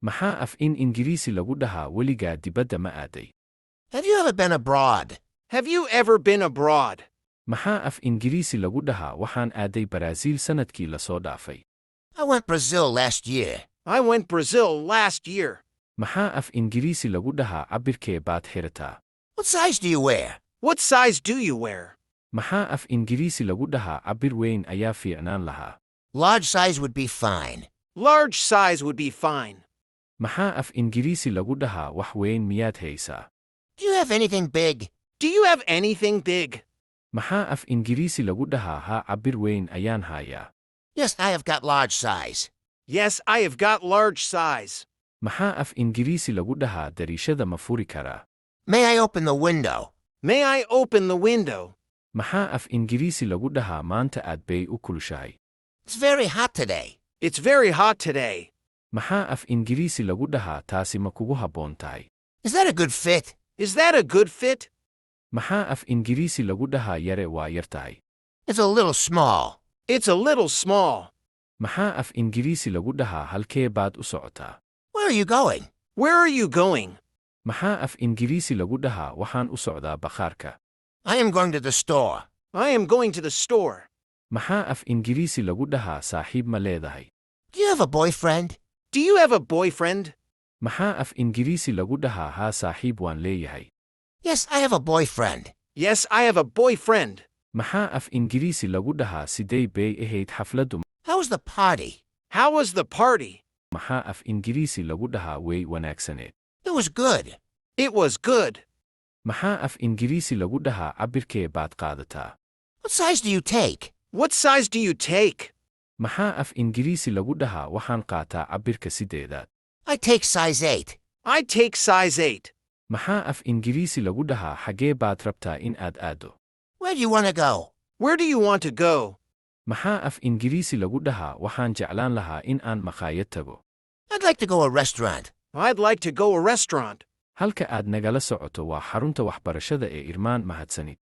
Maxaa af in Ingiriisi lagu dhahaa weligaa dibadda ma aaday? Have you ever been abroad? Have you ever been abroad? Maxaa af Ingiriisi lagu dhahaa waxaan aaday Baraaziil sanadkii la soo dhaafay? I went Brazil last year. I went Brazil last year. Maxaa af Ingiriisi lagu dhahaa cabbirkee baad xirataa? What size do you wear? What size do you wear? Maxaa af Ingiriisi lagu dhahaa cabbir weyn ayaa fiicnaan lahaa? Large size would be fine. Large size would be fine. Maxaa af Ingiriisi lagu dhahaa wax weyn miyaad haysaa? Do you have anything big? Do you have anything big? Maxaa af Ingiriisi lagu dhahaa haa cabbir weyn ayaan hayaa? Yes, I have got large size. Yes, I have got large size. Maxaa af Ingiriisi lagu dhahaa dariishada ma furi karaa? May I open the window? May I open the window? Maxaa af Ingiriisi lagu dhahaa maanta aad bay u kulushahay? It's very hot today. It's very hot today. Maxaa af Ingiriisi lagu dhahaa taasi ma kugu habboon tahay? Is that a good fit? Is that a good fit? Maxaa af Ingiriisi lagu dhahaa yare waa yar tahay? It's a little small. It's a little small. Maxaa af Ingiriisi lagu dhahaa halkee baad u socotaa? Where are you going? Where are you going? Maxaa af Ingiriisi lagu dhahaa waxaan u socdaa bakhaarka? I am going to the store. I am going to the store. Maxaa af Ingiriisi lagu dhahaa saaxiib ma leedahay? Do you have a boyfriend? Do you have a boyfriend? Maxaa af Ingiriisi lagu dhahaa haa saaxiib waan leeyahay? Yes, I have a boyfriend. Yes, I have a boyfriend. Maxaa af Ingiriisi lagu dhahaa sidee bay ahayd xafladdu? How was the party? How was the party? Maxaa af Ingiriisi lagu dhahaa way wanaagsaneed? It was good. It was good. Maxaa af Ingiriisi lagu dhahaa cabbirkee baad qaadataa? What size do you take? What size do you take? Maxaa af Ingiriisi lagu dhahaa waxaan qaataa cabbirka sideedaad? I take size 8. I take size 8. Maxaa af Ingiriisi lagu dhahaa xagee baad rabtaa in aad aado? Where do you want to go? Where do you want to go? Maxaa af Ingiriisi lagu dhahaa waxaan jeclaan lahaa in aan makhaayad tago? I'd like to go a restaurant. I'd like to go a restaurant. Halka aad nagala socoto waa xarunta waxbarashada ee Irmaan mahadsanid.